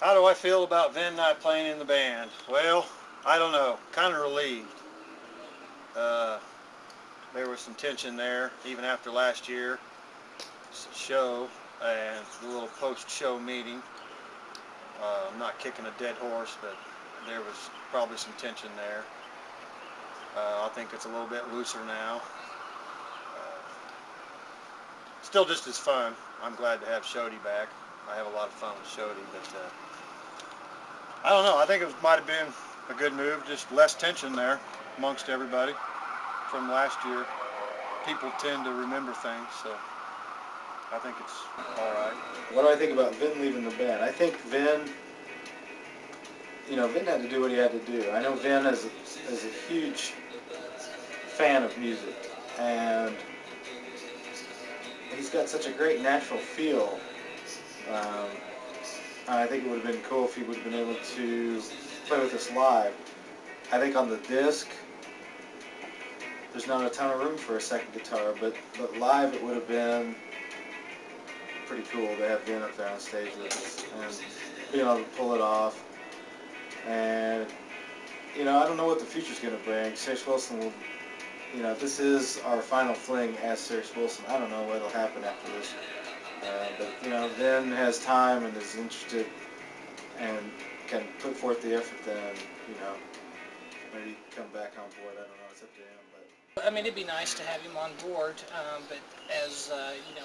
How do I feel about Vin not playing in the band? Well, I don't know. Kind of relieved. There was some tension there, even after last year's show and the little post-show meeting. I'm not kicking a dead horse, but there was probably some tension there. I think it's a little bit looser now. Still just as fun. I'm glad to have Shody back. I have a lot of fun with Shody, but I don't know. I think it might have been a good move. Just less tension there amongst everybody from last year. People tend to remember things, so I think it's all right. What do I think about Vin leaving the band? I think Vin, Vin had to do what he had to do. I know Vin is a huge fan of music, and he's got such a great natural feel. I think it would have been cool if he would have been able to play with us live. I think on the disc, there's not a ton of room for a second guitar, but live it would have been pretty cool to have Vin up there on stage with us and being able to pull it off. And I don't know what the future's going to bring. Serge Wilson will, this is our final fling as Serge Wilson. I don't know what'll happen after this. But Vin has time and is interested and can put forth the effort. Then maybe come back on board. I don't know. It's up to him. But I mean, it'd be nice to have him on board. But as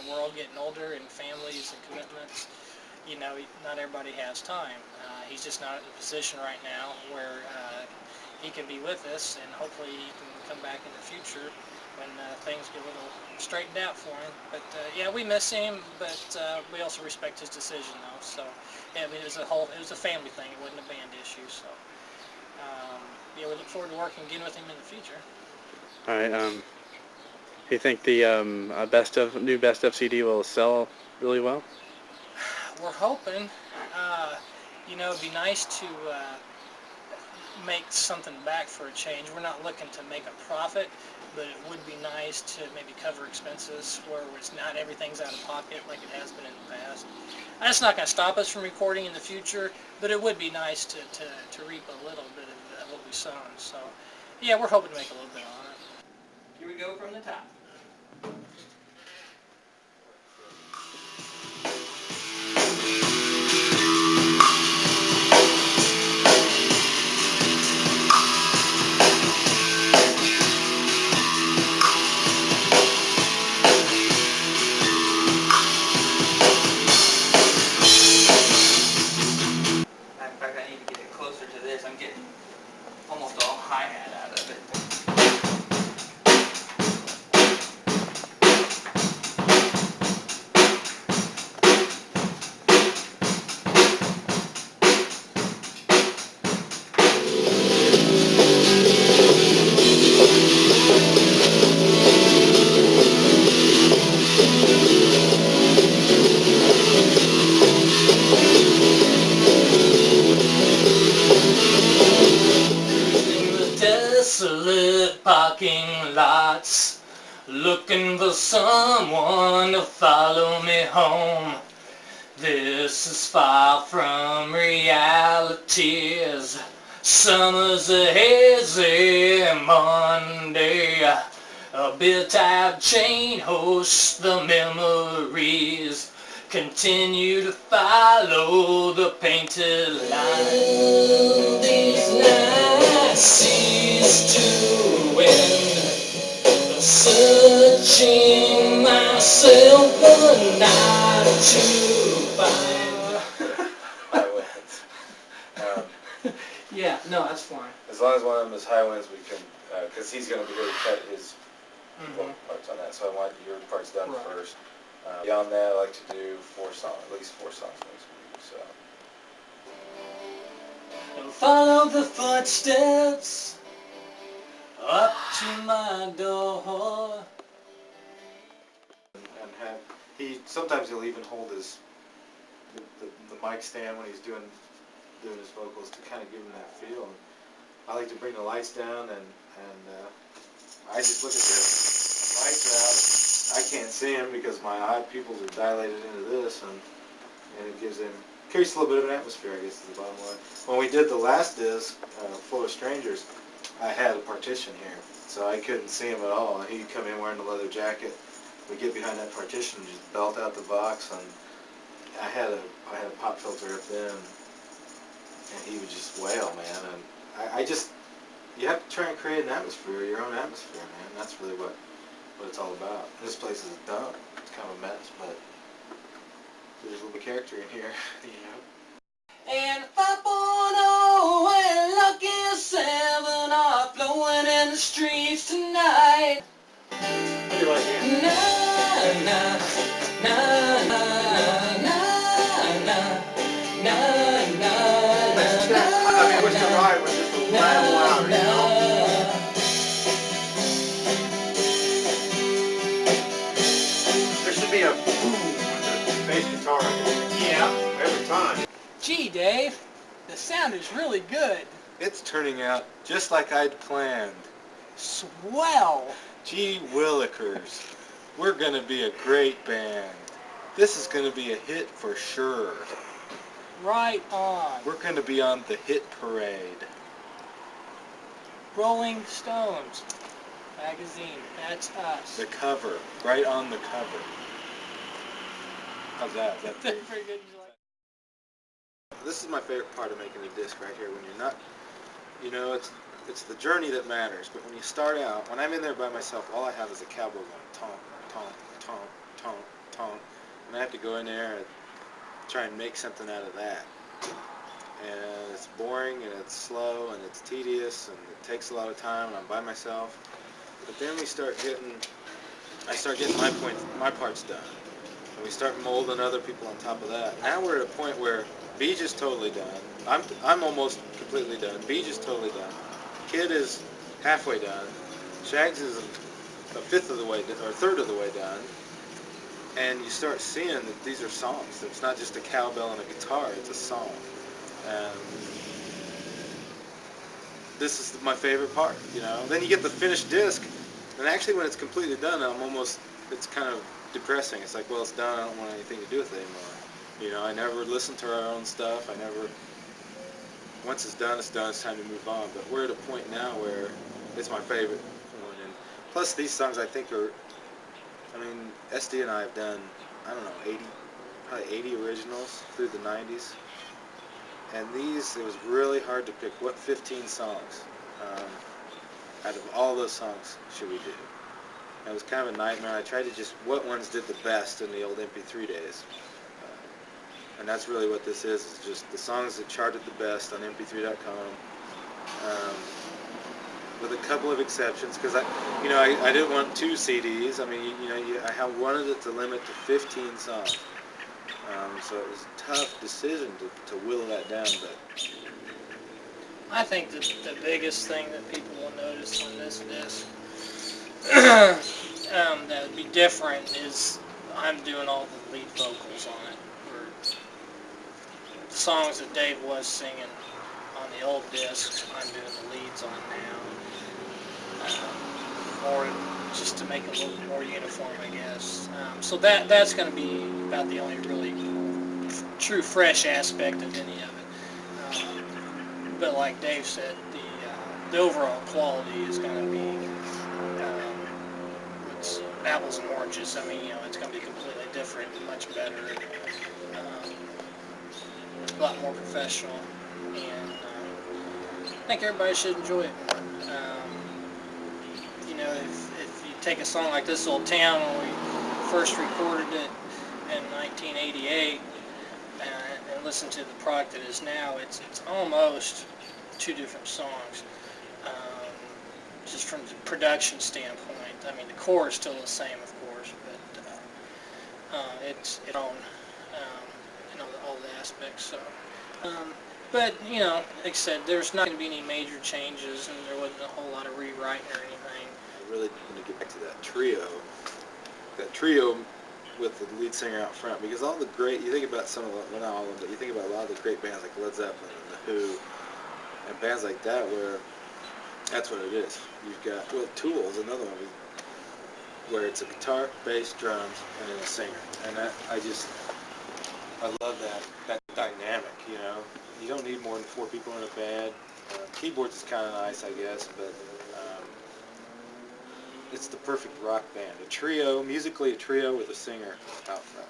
we're all getting older and families and commitments, not everybody has time. He's just not in a position right now where he can be with us, and hopefully he can come back in the future when things get a little straightened out for him. But yeah, we miss him, but we also respect his decision, though. So yeah, I mean, it was a family thing. It wasn't a band issue. So yeah, we look forward to working again with him in the future. All right. Do you think the new best of CD will sell really well? We're hoping. It'd be nice to make something back for a change. We're not looking to make a profit, but it would be nice to maybe cover expenses where it's not everything's out of pocket like it has been in the past. That's not going to stop us from recording in the future, but it would be nice to reap a little bit of what we sown. So, yeah, we're hoping to make a little bit on it. Here we go from the top. I'm getting almost all hi-hat out of it. Desolate parking lots, looking for someone to follow me home. This is far from realities. Summer's a hazy Monday. A bit-tired chain hosts the memories. Continue to follow the painted line. These nights cease to end. Searching myself the night to find. high winds. Yeah, no, that's fine. As long as one of them is high winds, we can, because he's going to be here to cut his vocal parts on that. So I want your parts done first. Beyond that, I like to do at least four songs next week. So. Follow the footsteps up to my door. And sometimes he'll even hold the mic stand when he's doing his vocals to kind of give him that feel. And I like to bring the lights down, and I just look at this. The lights are out. I can't see him because my eye pupils are dilated into this, and it gives him creates a little bit of an atmosphere, I guess, is the bottom line. When we did the last disc, Full of Strangers, I had a partition here, so I couldn't see him at all. He'd come in wearing the leather jacket. We'd get behind that partition, just belt out the box, and I had a pop filter up then, and he would just wail, man. And I just, you have to try and create an atmosphere, your own atmosphere, man. That's really what it's all about. This place is dumb. It's kind of a mess, but there's a little bit of character in here, you know. And 5.0 and Lucky 7 are flowing in the streets tonight. How do you like it? Na na na na na na na na. I mean, what's the ride with just a loud louder, you know? There should be a boom with the bass guitar. Yeah. Every time. Gee, Dave, the sound is really good. It's turning out just like I'd planned. Swell. Gee Willikers, we're gonna be a great band. This is gonna be a hit for sure. Right on. We're gonna be on the hit parade. Rolling Stones magazine. That's us. The cover, right on the cover. How's that? Is that pretty? Pretty good. This is my favorite part of making a disc right here. When you're not, you know, it's the journey that matters. But when you start out, when I'm in there by myself, all I have is a cowboy going tomp, tomp, tomp, tomp, tomp, and I have to go in there and try and make something out of that. And it's boring and it's slow and it's tedious and it takes a lot of time and I'm by myself. But then I start getting my parts done. And we start molding other people on top of that. Now we're at a point where Beach is totally done. I'm almost completely done. Beach is totally done. Kid is halfway done. Shags is a fifth of the way, or a third of the way done. And you start seeing that these are songs. It's not just a cowbell and a guitar. It's a song. And this is my favorite part, you know. Then you get the finished disc, and actually when it's completely done, it's kind of depressing. It's like, well, it's done. I don't want anything to do with it anymore. You know, I never listen to our own stuff. Once it's done, it's done. It's time to move on. But we're at a point now where it's my favorite one. And plus, these songs I think are, SD and I have done, I don't know, probably 80 originals through the 90s. And these, it was really hard to pick what 15 songs out of all those songs should we do. And it was kind of a nightmare. I tried to just, what ones did the best in the old MP3 days. And that's really what this is just the songs that charted the best on mp3.com, with a couple of exceptions, because I didn't want 2 CDs. I wanted it to limit to 15 songs. So it was a tough decision to whittle that down, but I think that the biggest thing that people will notice on this disc that would be different is I'm doing all the lead vocals on it. The songs that Dave was singing on the old discs, I'm doing the leads on now. More just to make it a little more uniform, I guess. So that's going to be about the only really true fresh aspect of any of it. But like Dave said, the overall quality is going to be it's apples and oranges. It's going to be completely different, much better. A lot more professional, and I think everybody should enjoy it more. If you take a song like This Old Town, when we first recorded it in 1988, and listen to the product that is now, it's almost 2 different songs. Just from the production standpoint, the core is still the same, of course, but it's its own. All the aspects. So, but like I said, there's not going to be any major changes, and there wasn't a whole lot of rewriting or anything. I really want to get back to that trio with the lead singer out front, because all the great, you think about some of the, well, not all of them, but you think about a lot of the great bands like Led Zeppelin and The Who, and bands like that where that's what it is. You've got, Tool's another one, where it's a guitar, bass, drums, and then a singer, and I love that dynamic. You know, you don't need more than 4 people in a band. Keyboards is kind of nice, I guess, but it's the perfect rock band. A trio, musically a trio with a singer out front.